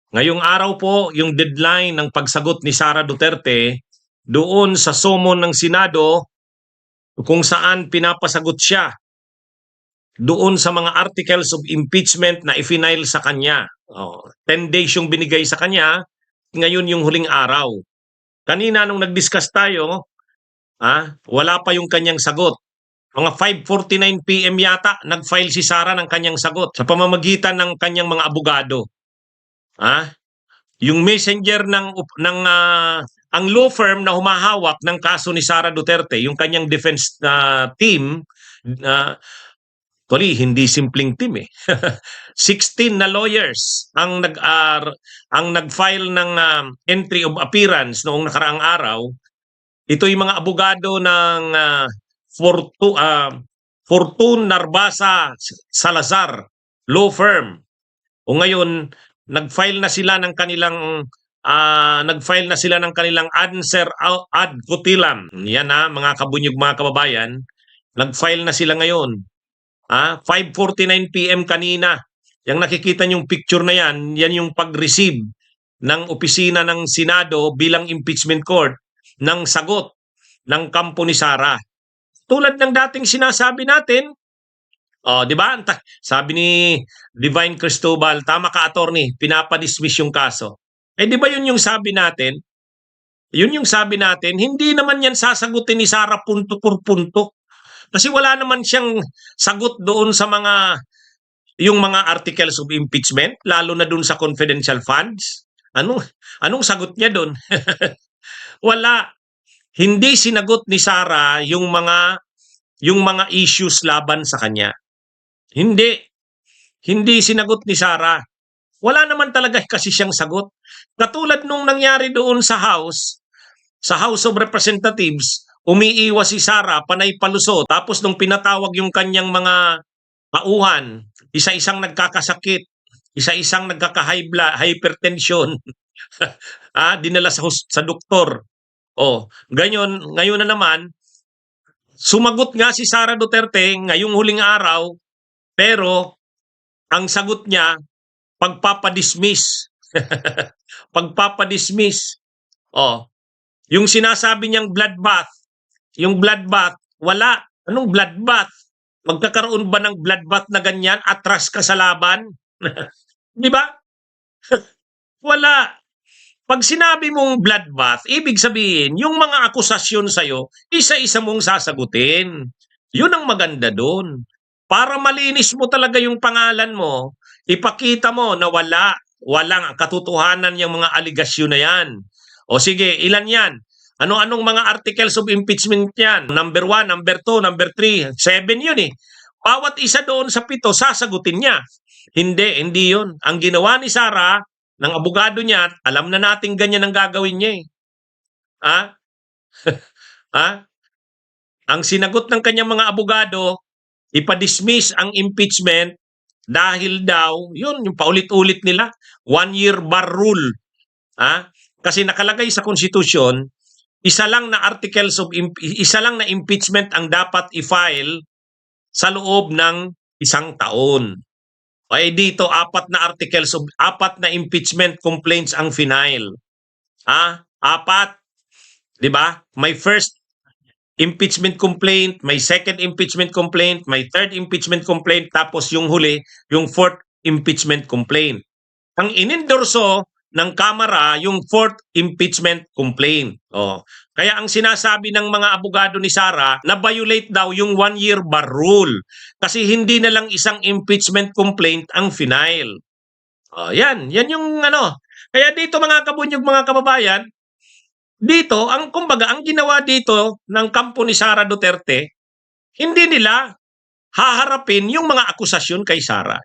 Ngayong araw po, yung deadline ng pagsagot ni Sara Duterte doon sa summon ng Senado kung saan pinapasagot siya doon sa mga articles of impeachment na ifinail sa kanya. 10 days yung binigay sa kanya, ngayon yung huling araw. Kanina nung nag-discuss tayo, wala pa yung kanyang sagot. Mga 5:49 PM yata, nag-file si Sara ng kanyang sagot sa pamamagitan ng kanyang mga abogado. Yung messenger ang law firm na humahawak ng kaso ni Sara Duterte, yung kanyang defense team, hindi simpleng team eh. 16 na lawyers ang nag-file ng entry of appearance noong nakaraang araw. Ito yung mga abogado ng Fortune Narbasa Salazar law firm. O ngayon, nag-file na sila ng kanilang answer ad cutilam. Yan mga kabunyog, mga kababayan. Nag-file na sila ngayon. 5:49 PM kanina. Yung nakikita niyong picture na yan yung pag-receive ng opisina ng Senado bilang impeachment court ng sagot ng kampo ni Sara. Tulad ng dating sinasabi natin, di ba? Sabi ni Divine Cristobal, tama ka attorney, pinapadismiss yung kaso. Di ba yun yung sabi natin? Yun yung sabi natin, hindi naman yan sasagutin ni Sara punto por punto. Kasi wala naman siyang sagot doon sa yung mga articles of impeachment, lalo na doon sa confidential funds. Anong sagot niya doon? Wala. Hindi sinagot ni Sara yung mga issues laban sa kanya. Hindi sinagot ni Sara. Wala naman talaga kasi siyang sagot. Katulad nung nangyari doon sa House of Representatives, umiiwas si Sara, panay palusot. Tapos nung pinatawag yung kanyang mga tauhan, isa-isang nagkakasakit, isa-isang nagkaka-high blood, hypertension, dinala sa doktor. Ngayon na naman, sumagot nga si Sara Duterte ngayong huling araw, pero ang sagot niya, pagpapadismiss. Pagpapadismiss. Yung sinasabi niyang bloodbath, wala. Anong bloodbath? Magkakaroon ba ng bloodbath na ganyan? Atras ka sa laban? Di ba? Wala. Pag sinabi mong bloodbath, ibig sabihin, yung mga akusasyon sa'yo, isa-isa mong sasagutin. Yun ang maganda doon. Para malinis mo talaga yung pangalan mo, ipakita mo na walang katotohanan yung mga aligasyon na yan. O sige, ilan yan? Ano-anong mga articles of impeachment yan? Number 1, number 2, number 3, 7 yun eh. Bawat isa doon sa 7, sasagutin niya. Hindi yun. Ang ginawa ni Sara, ng abogado niya, alam na natin ganyan ang gagawin niya eh. Ang sinagot ng kanyang mga abogado, ipadismiss ang impeachment dahil daw, yun, yung paulit-ulit nila, 1-year bar rule. Kasi nakalagay sa konstitusyon, isa lang na impeachment ang dapat i-file sa loob ng 1 taon. Dito, 4 na impeachment complaints ang final. 4. Di ba? May first impeachment complaint, may second impeachment complaint, may third impeachment complaint, tapos yung huli, yung fourth impeachment complaint. Ang inendorso ng Kamara, yung fourth impeachment complaint. Kaya ang sinasabi ng mga abogado ni Sara, na-violate daw yung 1-year bar rule. Kasi hindi na lang isang impeachment complaint ang final. Yan yung Kaya dito mga kabunyog, mga kababayan, dito, ang ginawa dito ng kampo ni Sara Duterte, hindi nila haharapin yung mga akusasyon kay Sara.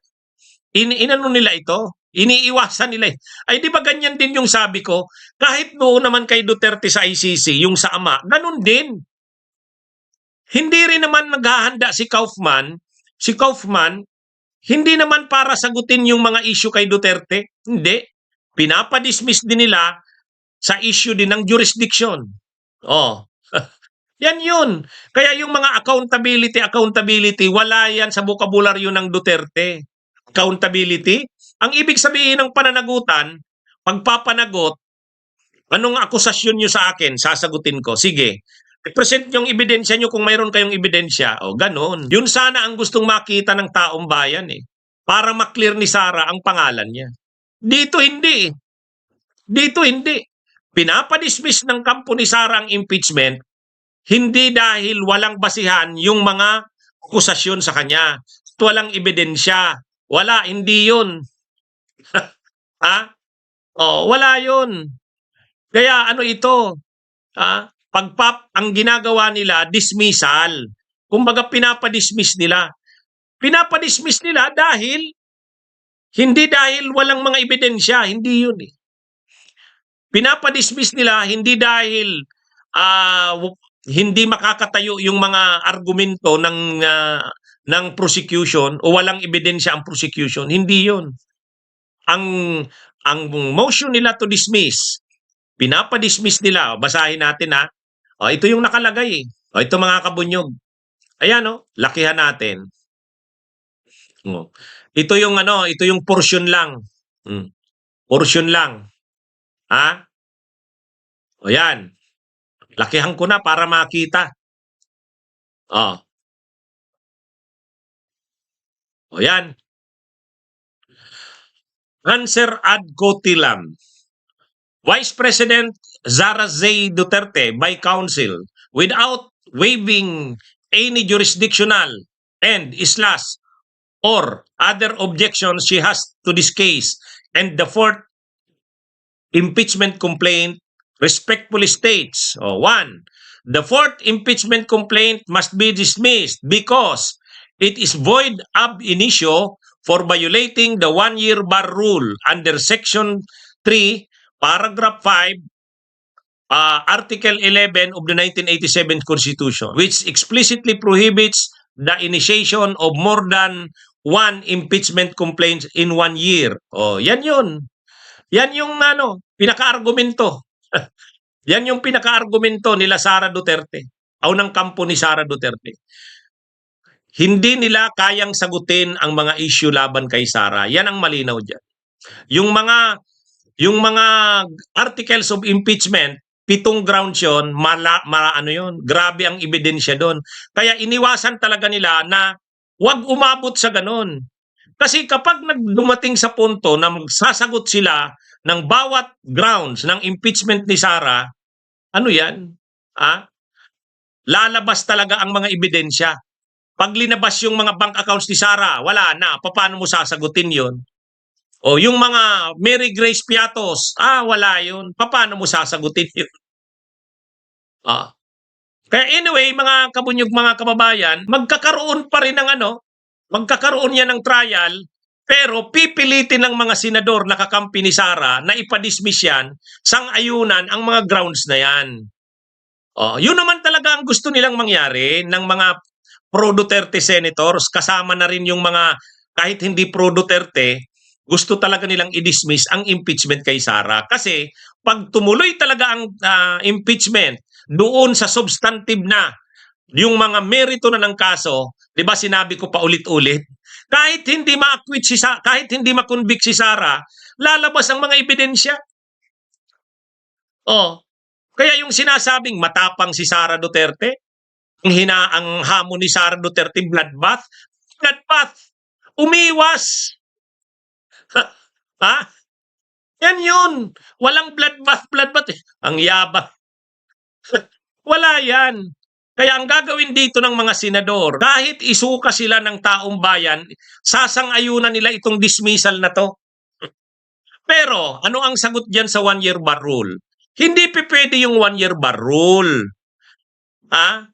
Inano nila ito? Iniiwasan nila. Di ba ganyan din yung sabi ko? Kahit noon naman kay Duterte sa ICC, yung sa ama, ganun din. Hindi rin naman naghahanda si Kaufman, hindi naman para sagutin yung mga issue kay Duterte. Hindi. Pinapadismiss din nila sa issue din ng jurisdiction. Yan yun. Kaya yung mga accountability, wala yan sa bokabularyo ng Duterte. Accountability, ang ibig sabihin ng pananagutan, pagpapanagot, anong akusasyon nyo sa akin? Sasagutin ko. Sige. I-present yung ebidensya nyo kung mayroon kayong ebidensya. O, ganun. Yun sana ang gustong makita ng taong bayan eh. Para maklear ni Sara ang pangalan niya. Dito hindi eh. Dito hindi. Pinapadismiss ng kampo ni Sara ang impeachment, hindi dahil walang basihan yung mga akusasyon sa kanya. Walang ebidensya. Wala, hindi yun. Ha? O, wala yun. Kaya ano ito? Ang ginagawa nila, dismissal. Kumbaga pinapadismiss nila. Pinapadismiss nila hindi dahil walang mga ebidensya. Hindi yun eh. Pinapadismiss nila hindi dahil hindi makakatayo yung mga argumento ng prosecution o walang ebidensya ang prosecution. Hindi yun. Ang motion nila to dismiss, pinapadismiss nila. Basahin natin ha. O, ito yung nakalagay eh. O, ito mga kabunyog. Ayan o, lakihan natin. O, ito yung portion lang. Portion lang. Ha? O yan. Lakihan ko na para makita. O. O yan. Answer ad cotilam. Vice President Sara Z. Duterte by counsel without waiving any jurisdictional and or other objections she has to this case and the fourth impeachment complaint respectfully states, 1. The fourth impeachment complaint must be dismissed because it is void ab initio for violating the one-year bar rule under Section 3, Paragraph 5, Article 11 of the 1987 Constitution, which explicitly prohibits the initiation of more than one impeachment complaint in 1 year. O, yan yun. Yan yung pinaka-argumento. Yan yung pinaka-argumento nila Sara Duterte o ng kampo ni Sara Duterte. Hindi nila kayang sagutin ang mga issue laban kay Sara. Yan ang malinaw dyan. Yung mga articles of impeachment, 7 grounds yun, grabe ang ebidensya doon. Kaya iniwasan talaga nila na huwag umabot sa ganun. Kasi kapag dumating sa punto na magsasagot sila ng bawat grounds ng impeachment ni Sara, ano yan? Lalabas talaga ang mga ebidensya. Pag linabas yung mga bank accounts ni Sara, wala na. Paano mo sasagutin yon? O yung mga Mary Grace Piatos, wala yun. Paano mo sasagutin yun? Kaya anyway, mga kabunyog, mga kababayan, magkakaroon pa rin magkakaroon yan ng trial, pero pipilitin ng mga senador na kakampi ni Sara na ipadismiss yan, sang-ayunan ang mga grounds na yan. Yun naman talaga ang gusto nilang mangyari ng mga pro-Duterte senators, kasama na rin yung mga kahit hindi pro-Duterte, gusto talaga nilang i-dismiss ang impeachment kay Sara. Kasi pag tumuloy talaga ang impeachment doon sa substantive na, yung mga merito na ng kaso, 'di ba sinabi ko pa ulit-ulit, kahit hindi ma-acquit kahit hindi ma-convict si Sara, lalabas ang mga ebidensya. Kaya yung sinasabing matapang si Sara Duterte, ang hamon ni Sara Duterte bloodbath, umiwas. Yan yun. Walang bloodbath eh. Ang yabang. Wala yan. Kaya ang gagawin dito ng mga senador, kahit isuka sila ng taong bayan, sasang-ayunan nila itong dismissal na to. Pero ano ang sagot dyan sa one-year bar rule? Hindi pwede yung one-year bar rule.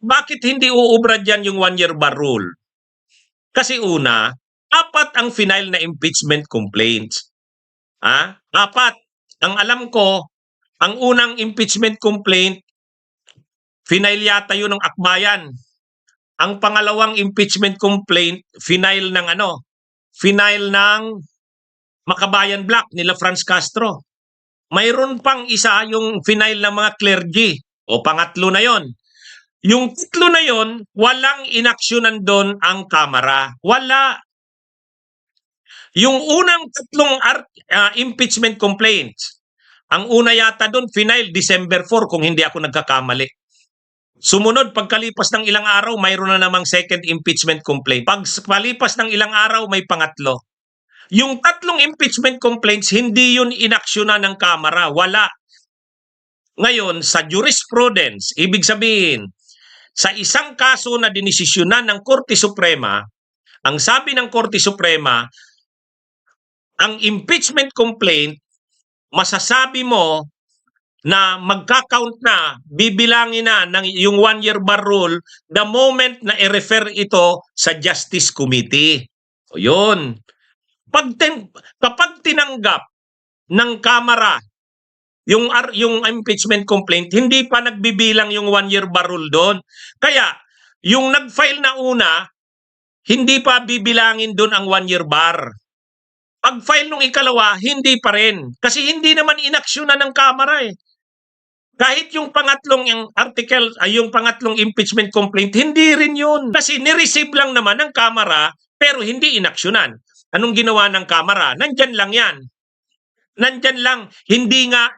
Bakit hindi uubra dyan yung one-year bar rule? Kasi una, 4 ang final na impeachment complaints. 4. Ang alam ko, ang unang impeachment complaint, final yata yun ng Akbayan. Ang pangalawang impeachment complaint, final ng Makabayan Black nila Franz Castro. Mayroon pang isa yung final ng mga clergy. Pangatlo na yon. Yung 3 na yon, walang inaksyonan doon ang Kamara. Wala. Yung unang 3 impeachment complaints, Ang una yata doon, final December 4 kung hindi ako nagkakamali. Sumunod, pagkalipas ng ilang araw, mayroon na namang second impeachment complaint. Pagkalipas ng ilang araw, may pangatlo. Yung tatlong impeachment complaints, hindi yun inaksyonan ng Kamara. Wala. Ngayon, sa jurisprudence, ibig sabihin, sa isang kaso na dinesisyonan ng Korte Suprema, ang sabi ng Korte Suprema, ang impeachment complaint, masasabi mo na magka-count na, bibilangin na ng yung 1-year bar rule the moment na i-refer ito sa Justice Committee. O yun. Kapag tinanggap ng Kamara yung impeachment complaint, hindi pa nagbibilang yung 1-year bar rule doon. Kaya, yung nag-file na una, hindi pa bibilangin doon ang 1-year bar. Pag-file nung ikalawa, hindi pa rin. Kasi hindi naman inaksyonan ng Kamara eh. Kahit yung pangatlong yung article, yung pangatlong impeachment complaint, hindi rin yun. Kasi nireceive lang naman ng Kamara, pero hindi inaksyonan. Anong ginawa ng Kamara? Nandyan lang yan. Nandyan lang. Hindi nga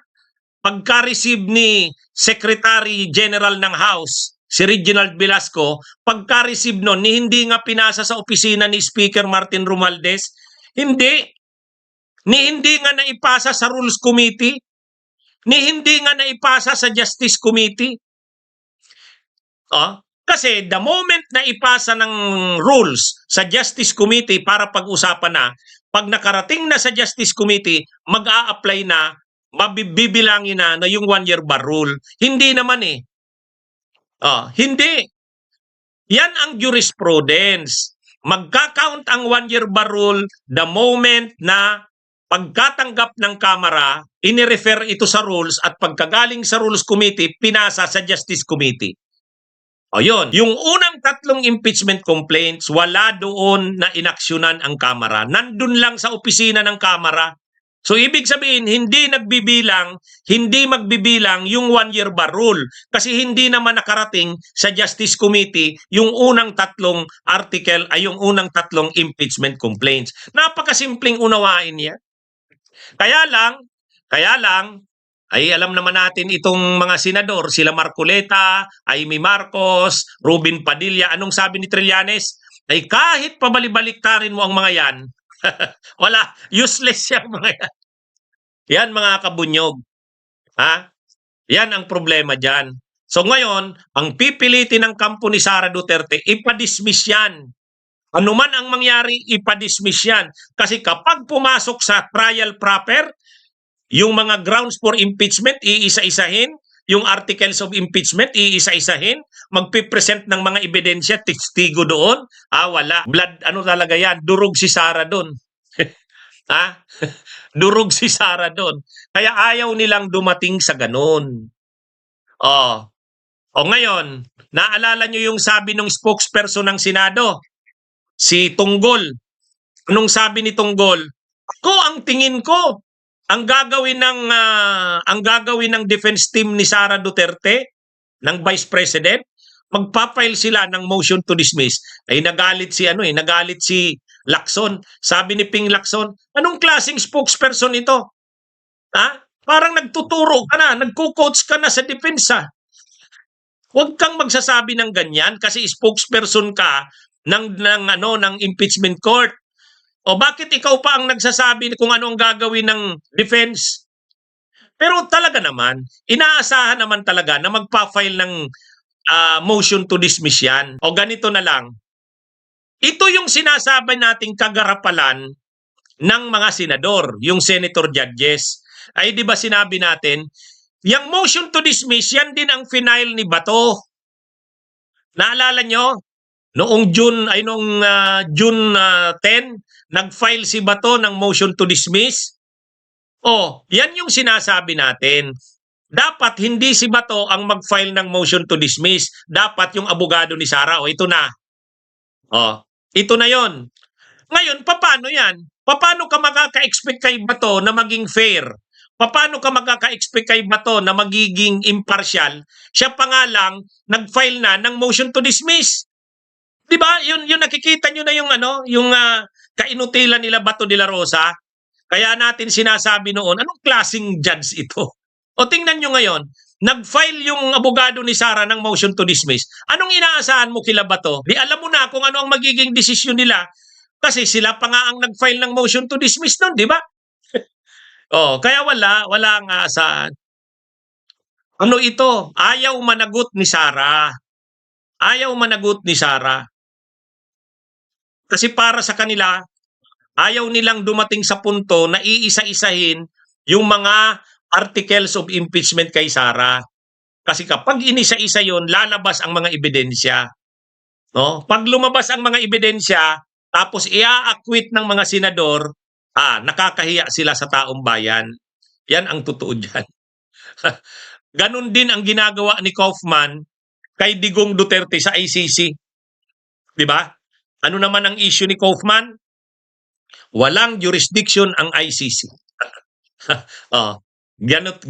pagka-receive ni Secretary General ng House, si Reginald Velasco, pagka-receive nun, hindi nga pinasa sa opisina ni Speaker Martin Romualdez, hindi nga naipasa sa Rules Committee, hindi nga naipasa sa Justice Committee. Kasi the moment na ipasa ng rules sa Justice Committee para pag-usapan na, pag nakarating na sa Justice Committee, mag-a-apply na, mabibilangin na yung 1-year bar rule. Hindi naman eh. Hindi. Yan ang jurisprudence. Magka-count ang 1-year bar rule the moment na pagkatanggap ng Kamara, inirefer ito sa rules at pagkagaling sa Rules Committee, pinasa sa Justice Committee. O yun, yung unang tatlong impeachment complaints, wala doon na inaksyonan ang Kamara. Nandun lang sa opisina ng Kamara. So ibig sabihin, hindi magbibilang yung 1-year bar rule kasi hindi naman nakarating sa Justice Committee yung unang tatlong article ay yung unang tatlong impeachment complaints. Napakasimpleng unawain niya. Kaya lang, ay alam naman natin itong mga senador, sila Marcoleta, Amy Marcos, Ruben Padilla, anong sabi ni Trillanes? Ay kahit pabalik-baliktarin mo ang mga yan, wala, useless yung mga yan. Yan mga kabunyog. Yan ang problema dyan. So ngayon, ang pipilitin ng kampo ni Sara Duterte, ipadismiss yan. Ano man ang mangyari, ipadismiss yan. Kasi kapag pumasok sa trial proper, yung mga grounds for impeachment, iisa-isahin. Yung articles of impeachment, iisa-isahin. Magpipresent ng mga ebidensya, testigo doon. Wala. Blood, ano talaga yan? Durog si Sara doon. Durog si Sara doon. Kaya ayaw nilang dumating sa ganun. Ngayon, naalala nyo yung sabi ng spokesperson ng Senado? Si Tunggol. Anong sabi ni Tunggol? Ang tingin ko, ang gagawin ng defense team ni Sara Duterte, ng Vice President, magpa-file sila ng motion to dismiss. Ay nagalit si Lacson. Sabi ni Ping Lacson, anong klaseng spokesperson ito? Parang nagtuturo ka na, nagko-coach ka na sa depensa. Huwag kang magsasabi ng ganyan kasi spokesperson ka ng impeachment court. O bakit ikaw pa ang nagsasabi kung ano ang gagawin ng defense? Pero talaga naman, inaasahan naman talaga na magpa-file ng motion to dismiss yan. O ganito na lang. Ito yung sinasabi nating kagarapalan ng mga senador, yung senator judges. Ay di ba sinabi natin, yung motion to dismiss, yan din ang final ni Bato. Naalala nyo? Noong June 10, nag-file si Bato ng motion to dismiss. Yan yung sinasabi natin. Dapat hindi si Bato ang mag-file ng motion to dismiss. Dapat yung abogado ni Sara. Ito na. Ito na yon. Ngayon, paano yan? Paano ka makaka-expect kay Bato na maging fair? Paano ka makaka-expect kay Bato na magiging impartial? Siya pa nga lang, nag-file na ng motion to dismiss. Diba? Yun nakikita nyo na yung kainutilan nila Bato de la Rosa. Kaya natin sinasabi noon, anong klaseng judge ito? O tingnan nyo ngayon, nag-file yung abogado ni Sara ng motion to dismiss. Anong inaasahan mo kila Bato? Di alam mo na kung ano ang magiging desisyon nila kasi sila pa nga ang nag-file ng motion to dismiss noon, di ba? Kaya walang aasahan. Ano ito? Ayaw managot ni Sara. Ayaw managot ni Sara. Kasi para sa kanila, ayaw nilang dumating sa punto na iisa-isahin yung mga articles of impeachment kay Sara. Kasi kapag inisa-isa yon, lalabas ang mga ebidensya. No? Pag lumabas ang mga ebidensya, tapos i-acquit ng mga senador, nakakahiya sila sa taong bayan. Yan ang totoo dyan. Ganon din ang ginagawa ni Kaufman kay Digong Duterte sa ICC. Di ba? Ano naman ang issue ni Kaufman? Walang jurisdiction ang ICC.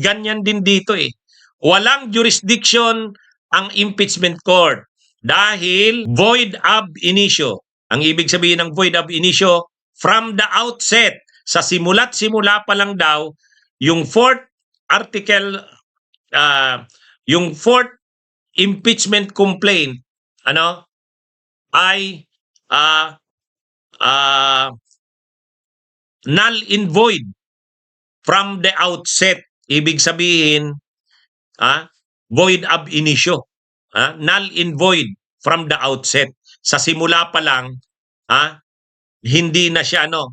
Ganyan din dito eh. Walang jurisdiction ang impeachment court dahil void ab initio. Ang ibig sabihin ng void ab initio, from the outset, sa simula't simula pa lang daw, yung fourth article, yung fourth impeachment complaint, ay null and void from the outset. Ibig sabihin, void ab initio. Null and void from the outset. Sa simula pa lang, hindi na siya null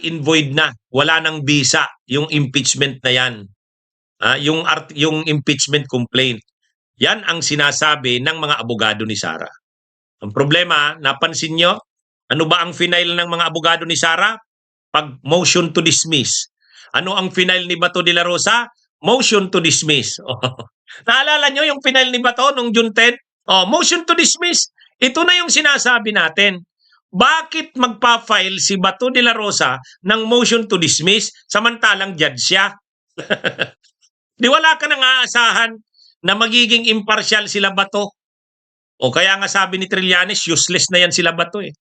and void na. Wala nang bisa yung impeachment na yan. Yung impeachment complaint. Yan ang sinasabi ng mga abogado ni Sara. Ang problema, napansin nyo, ano ba ang final ng mga abogado ni Sara? Pag motion to dismiss. Ano ang final ni Bato de la Rosa? Motion to dismiss. Naalala nyo yung final ni Bato nung June 10? Motion to dismiss. Ito na yung sinasabi natin. Bakit magpa-file si Bato de la Rosa ng motion to dismiss samantalang judge siya? Di wala ka nang aasahan na magiging impartial sila Bato. Kaya nga sabi ni Trillanes, useless na yan sila Bato eh.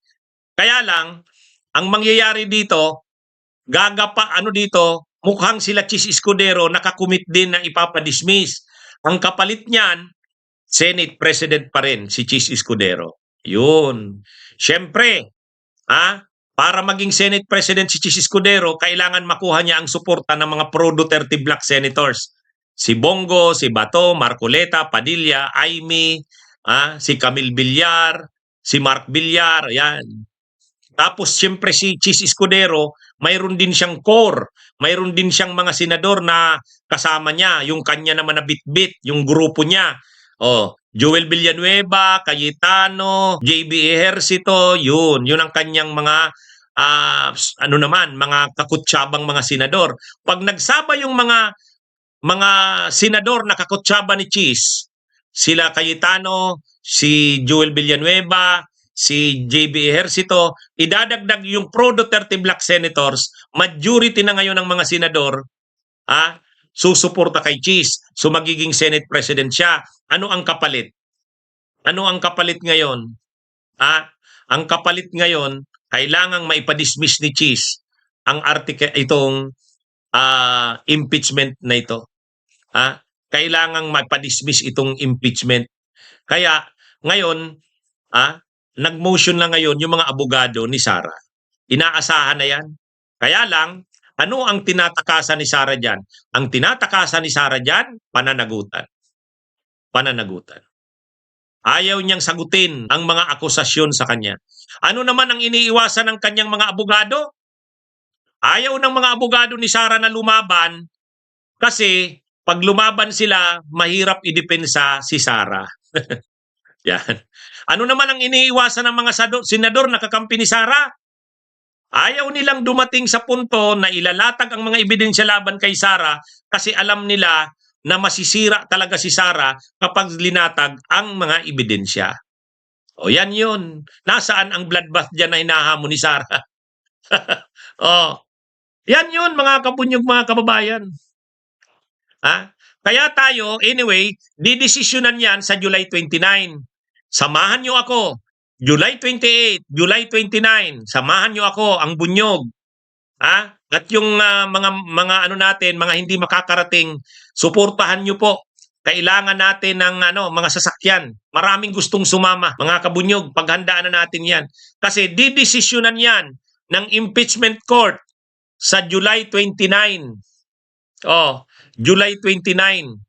Kaya lang, ang mangyayari dito, mukhang sila Chis Escudero nakakumit din na ipapadismiss. Ang kapalit niyan, Senate President pa rin si Chis Escudero. Yun. Siyempre, para maging Senate President si Chis Escudero, kailangan makuha niya ang suporta ng mga pro-Duterte Black Senators. Si Bongo, si Bato, Marcoleta, Padilla, Aimee, si Camille Villar, si Mark Villar, yan. Tapos siyempre si Chis Escudero, mayroon din siyang core, mayroon din siyang mga senador na kasama niya, yung kanya naman na bit-bit, yung grupo niya. Joel Villanueva, Cayetano, JB Ejercito, yun ang kanyang mga mga kakutsyabang mga senador. Pag nagsaba yung mga senador na kakutsyaba ni Chis, sila Cayetano, si Joel Villanueva, si JB Ejercito, idadagdag yung pro-Duterte Black Senators, majority na ngayon ng mga senador, susuporta kay Chis. So magiging Senate President siya. Ano ang kapalit? Ano ang kapalit ngayon? Ang kapalit ngayon, kailangang maipadismiss ni Chis ang itong impeachment na ito. Kailangang maipadismiss itong impeachment. Kaya ngayon, nag-motion na ngayon yung mga abogado ni Sara. Inaasahan na yan. Kaya lang, ano ang tinatakasan ni Sara dyan? Ang tinatakasan ni Sara dyan, pananagutan. Pananagutan. Ayaw niyang sagutin ang mga akusasyon sa kanya. Ano naman ang iniiwasan ng kanyang mga abogado? Ayaw ng mga abogado ni Sara na lumaban kasi pag lumaban sila, mahirap idepensa si Sara. Yan. Ano naman ang iniiwasan ng mga senador na kakampi ni Sara? Ayaw nilang dumating sa punto na ilalatag ang mga ebidensya laban kay Sara kasi alam nila na masisira talaga si Sara kapag linatag ang mga ebidensya. Yan yun. Nasaan ang bloodbath dyan na hinahamon ni Sara? Yan yun, mga kabunyog, mga kababayan. Kaya tayo, anyway, didesisyonan yan sa July 29. Samahan nyo ako. July 28, July 29, samahan nyo ako, ang bunyog. At yung mga ano natin, mga hindi makakarating, suportahan niyo po. Kailangan natin ng mga sasakyan. Maraming gustong sumama. Mga kabunyog, paghandaan na natin 'yan. Kasi didesisyonan 'yan ng impeachment court sa July 29. Oh, July 29.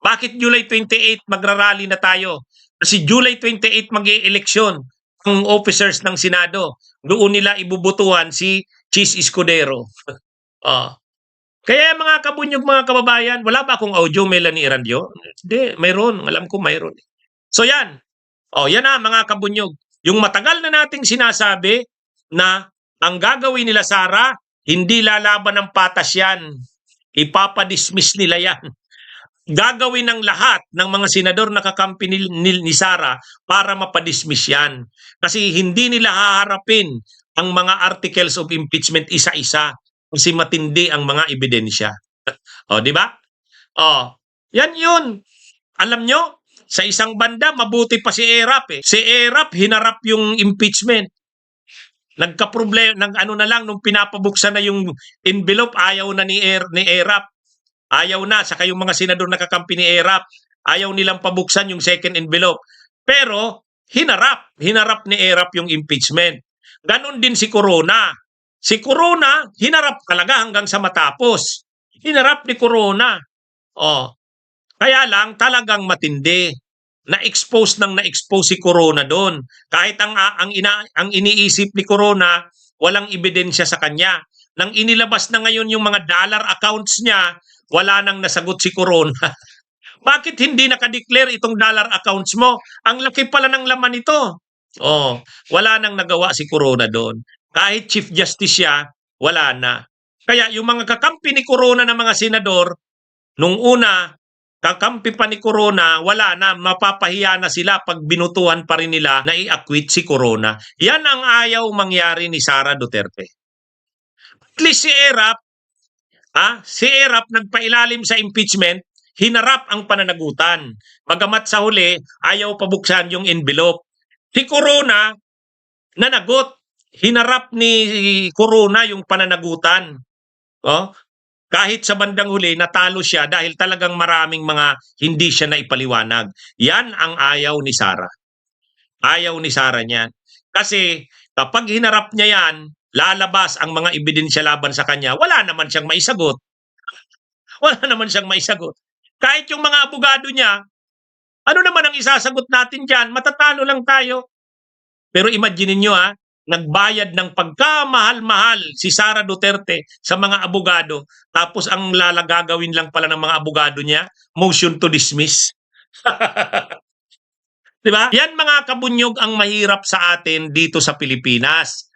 Bakit July 28 magrarally na tayo? Kasi July 28 mag-e-eleksyon ang officers ng Senado. Doon nila ibubutuhan si Chis Escudero. Oh. Kaya mga kabunyog, mga kababayan, wala ba akong audio, Melanie Erandio? Hindi, mayroon. Alam ko mayroon. So yan. Yan na mga kabunyog. Yung matagal na nating sinasabi na ang gagawin nila Sara, hindi lalaban ng patas yan. Ipapadismiss nila yan. Gagawin ng lahat ng mga senador na kakampi ni Sara para mapadismiss yan. Kasi hindi nila haharapin ang mga articles of impeachment isa-isa kasi matindi ang mga ebidensya. Di ba? Yan yun. Alam nyo, sa isang banda, mabuti pa si Erap. Si Erap, hinarap yung impeachment. Nagka-problem, na lang, nung pinapabuksan na yung envelope, ayaw na ni Erap. Ayaw na, saka yung mga senador na kakampi ni Erap, ayaw nilang pabuksan yung second envelope. Pero, hinarap ni Erap yung impeachment. Ganon din si Corona. Si Corona, hinarap talaga hanggang sa matapos. Hinarap ni Corona. Kaya lang, talagang matindi. Na-expose si Corona doon. Kahit ang iniisip ni Corona, walang ebidensya sa kanya. Nang inilabas na ngayon yung mga dollar accounts niya, wala nang nasagot si Corona. Bakit hindi nakadeclare itong dollar accounts mo? Ang laki pala ng laman ito. Wala nang nagawa si Corona doon. Kahit Chief Justice siya, wala na. Kaya yung mga kakampi ni Corona ng mga senador, nung una, kakampi pa ni Corona, wala na, mapapahiya na sila pag binutuhan pa rin nila na i-acquit si Corona. Yan ang ayaw mangyari ni Sara Duterte. At least si Erap nagpailalim sa impeachment, hinarap ang pananagutan. Bagamat sa huli, ayaw pabuksan yung envelope. Si Corona, nanagot. Hinarap ni Corona yung pananagutan. Kahit sa bandang huli, natalo siya dahil talagang maraming mga hindi siya naipaliwanag. Yan ang ayaw ni Sara. Ayaw ni Sara niyan. Kasi kapag hinarap niya yan, lalabas ang mga ebidensya laban sa kanya, wala naman siyang maisagot. Wala naman siyang maisagot. Kahit yung mga abogado niya, ano naman ang isasagot natin dyan? Matatalo lang tayo. Pero imagine niyo nagbayad ng pagkamahal-mahal si Sara Duterte sa mga abogado, tapos ang gagawin lang pala ng mga abogado niya, motion to dismiss. Diba? Yan mga kabunyog ang mahirap sa atin dito sa Pilipinas.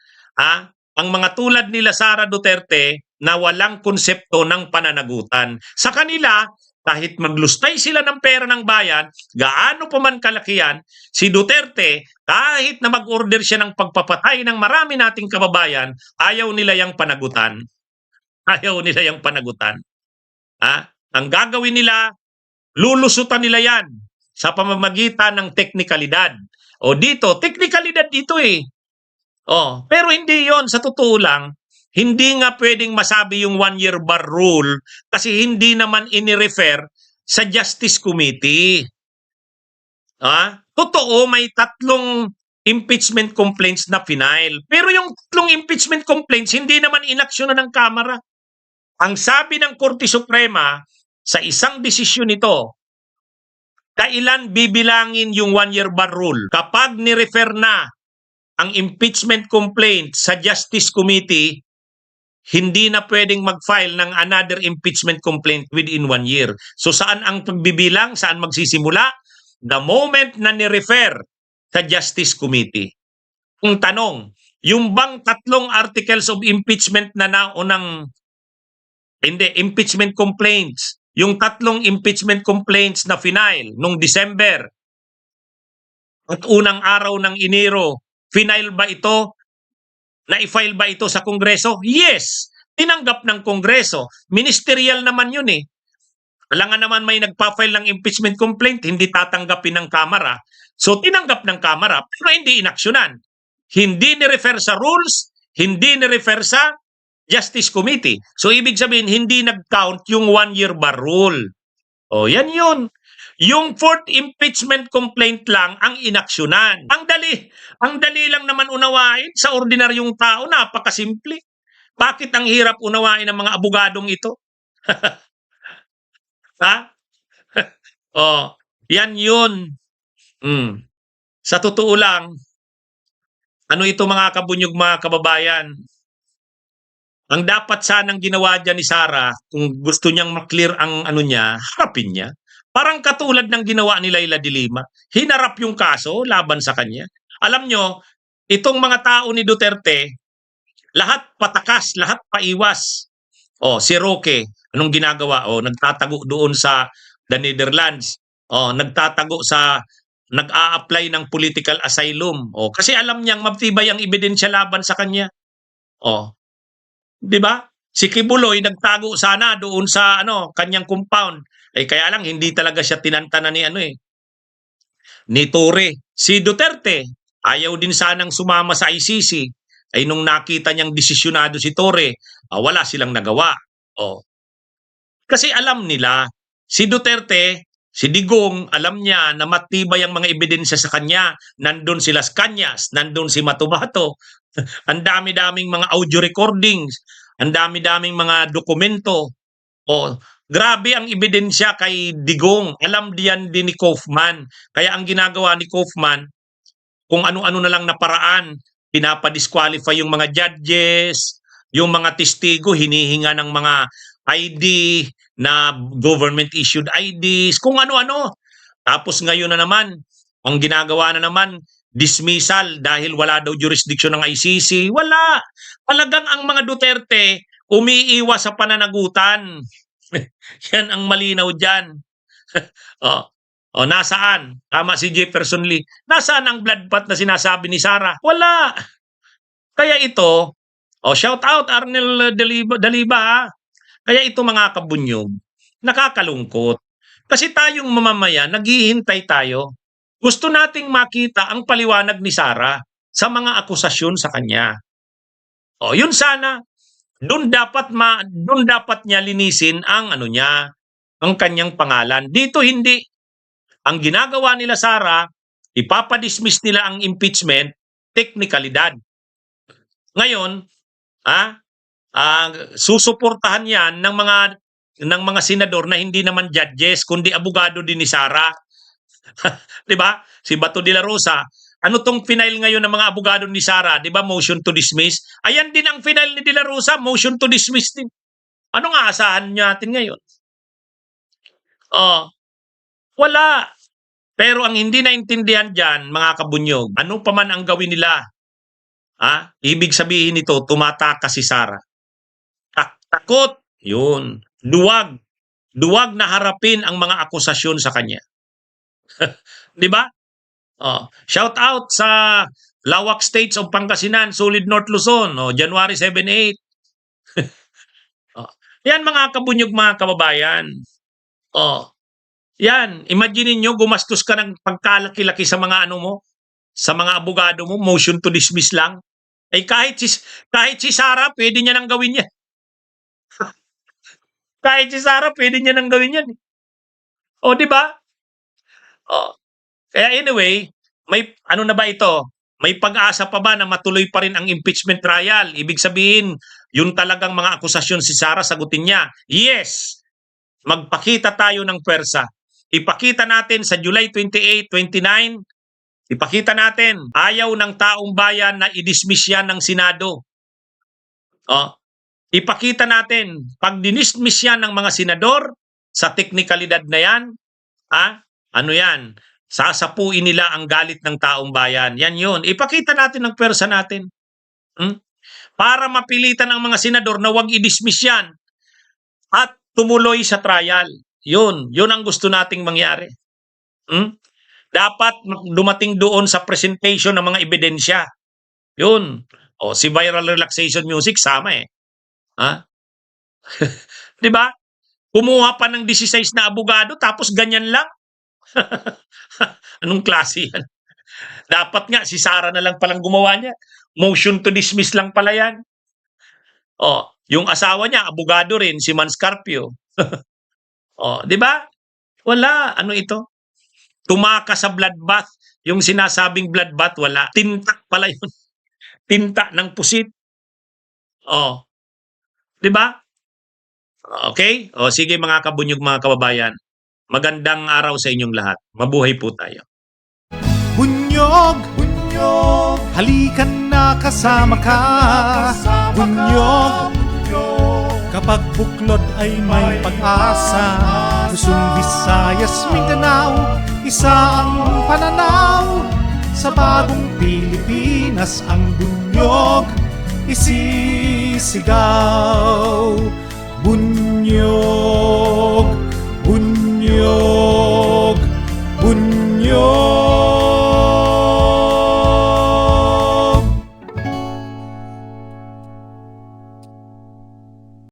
Ang mga tulad nila Sara Duterte na walang konsepto ng pananagutan. Sa kanila, kahit maglustay sila ng pera ng bayan, gaano pa man kalakihan, si Duterte, kahit na mag-order siya ng pagpapatay ng marami nating kababayan, ayaw nila yung panagutan. Ayaw nila yung panagutan. Ang gagawin nila, lulusutan nila yan sa pamamagitan ng teknikalidad. Dito, teknikalidad dito pero hindi yon sa totoo lang. Hindi nga pwedeng masabi yung 1-year bar rule kasi hindi naman ini-refer sa Justice Committee. Totoo, may 3 impeachment complaints na final. Pero yung 3 impeachment complaints, hindi naman inaksyonan ng Kamara. Ang sabi ng Korte Suprema, sa isang desisyon nito, kailan bibilangin yung 1-year bar rule? Kapag ni-refer na ang impeachment complaint sa Justice Committee, hindi na pwedeng mag-file ng another impeachment complaint within 1 year. So saan ang pagbibilang? Saan magsisimula? The moment na ni-refer sa Justice Committee. Ang tanong, yung bang 3 articles of impeachment na naunang impeachment complaints, yung 3 impeachment complaints na final nung December at unang araw ng Enero, final ba ito? Na-file ba ito sa Kongreso? Yes! Tinanggap ng Kongreso. Ministerial naman yun Alangan naman may nagpa-file ng impeachment complaint, hindi tatanggapin ng Kamara. So tinanggap ng Kamara, pero hindi inaksyonan. Hindi ni-refer sa rules, hindi ni-refer sa Justice Committee. So ibig sabihin, hindi nag-count yung 1-year bar rule. O yan yun. Yung fourth impeachment complaint lang ang inaksyonan. Ang dali lang naman unawain sa ordinaryong tao, napakasimple. Bakit ang hirap unawain ng mga abogadong ito? Ha? Oh, yan yun. Sa totoo lang, ano ito mga kabunyog, mga kababayan? Ang dapat sanang ginawa dyan ni Sara, kung gusto niyang maklear ang ano niya, harapin niya. Parang katulad ng ginawa ni Laila de Lima. Hinarap yung kaso laban sa kanya. Alam nyo, itong mga tao ni Duterte, lahat patakas, lahat paiwas. Si Roque, anong ginagawa? Nagtatago doon sa the Netherlands. Nagtatago sa nag-a-apply ng political asylum. Kasi alam niyang matibay ang ebidensya laban sa kanya. 'Di ba? Si Kibuloy nagtago sana doon sa kanyang compound. Kaya lang hindi talaga siya tinantanan ni Torre. Si Duterte ayaw din sanang sumama sa ICC. Nung nakita niyang desisyonado si Torre, wala silang nagawa. Kasi alam nila, si Duterte, si Digong, alam niya na matibay ang mga ebidensya sa kanya. Nandun si Las Cañas, nandun si Matubato. Ang dami-daming mga audio recordings, ang dami-daming mga dokumento. Grabe ang ebidensya kay Digong. Alam diyan din ni Kaufman. Kaya ang ginagawa ni Kaufman, kung ano-ano na lang na paraan, pinapadisqualify yung mga judges, yung mga testigo, hinihinga ng mga ID na government-issued IDs, kung ano-ano. Tapos ngayon na naman, ang ginagawa na naman, dismissal dahil wala daw jurisdiction ng ICC. Wala. Talagang ang mga Duterte umiiwas sa pananagutan. Yan ang malinaw dyan. Nasaan? Tama si Jefferson Lee. Nasaan ang bloodbath na sinasabi ni Sara? Wala. Kaya ito, shout out Arnel Daliba. Kaya ito mga kabunyog, nakakalungkot. Kasi tayong mamamayan, naghihintay tayo. Gusto nating makita ang paliwanag ni Sara sa mga akusasyon sa kanya. Yun sana. Doon dapat niya linisin ang ang kanyang pangalan. Dito hindi. Ang ginagawa nila Sara, ipapadismiss nila ang impeachment, teknikalidad. Ngayon, susuportahan yan ng mga senador na hindi naman judges kundi abogado din ni Sara. 'Di ba? Si Bato de la Rosa, ano tong final ngayon ng mga abogado ni Sara, 'di ba? Motion to dismiss. Ayan din ang final ni de la Rosa, motion to dismiss din. Ano nga asahan natin ngayon? Wala. Pero ang hindi naintindihan diyan, mga kabunyog, ano pa man ang gawin nila, ibig sabihin nito, tumatakas si Sara. Takot, yun. Duwag na harapin ang mga akusasyon sa kanya. 'Di ba? Shout out sa Lawak States of Pangasinan, Solid North Luzon, January 7-8. Yan mga kabunyog, mga kababayan. Yan, imagine niyo gumastos ka ng pagkalaki-laki sa mga sa mga abogado mo, motion to dismiss lang. Kahit si Sara, pwede niya nang gawin yan. Kahit si Sara, pwede niya nang gawin yan. 'Di ba? Kaya anyway, may na ba ito? May pag-asa pa ba na matuloy pa rin ang impeachment trial? Ibig sabihin, yung talagang mga akusasyon si Sara, sagutin niya, yes, magpakita tayo ng pwersa. Ipakita natin sa July 28, 29, ipakita natin, ayaw ng taong bayan na i-dismiss yan ng Senado. Ipakita natin, pag dinismiss yan ng mga senador, sa teknikalidad na yan, yan, sasapuin nila ang galit ng taong bayan. Yan yun. Ipakita natin ang pwersa natin. Para mapilitan ang mga senador na huwag i-dismiss yan at tumuloy sa trial. Yun ang gusto nating mangyari. Dapat dumating doon sa presentation ng mga ebidensya. Yun. Si viral relaxation music, sama eh. 'Di ba? Kumuha pa ng 16 na abogado tapos ganyan lang. Anong klase yan? Dapat nga si Sara na lang palang gumawa niya. Motion to dismiss lang pala yan. Yung asawa niya, abogado rin, si Manscarpio. Oh, di ba? Wala. Ano ito? Tumakas sa bloodbath. Yung sinasabing bloodbath, wala. Tinta pala yun. Tinta ng pusit. Oh, di ba? Okay? O sige mga kabunyog, mga kababayan. Magandang araw sa inyong lahat. Mabuhay po tayo. Bunyog, bunyog, halikan na kasama ka. Bunyog, kapag buklod ay may pag-asa. Luzon, Visayas, Mindanao, isa ang pananaw. Sa bagong Pilipinas ang bunyog isisigaw. Bunyog.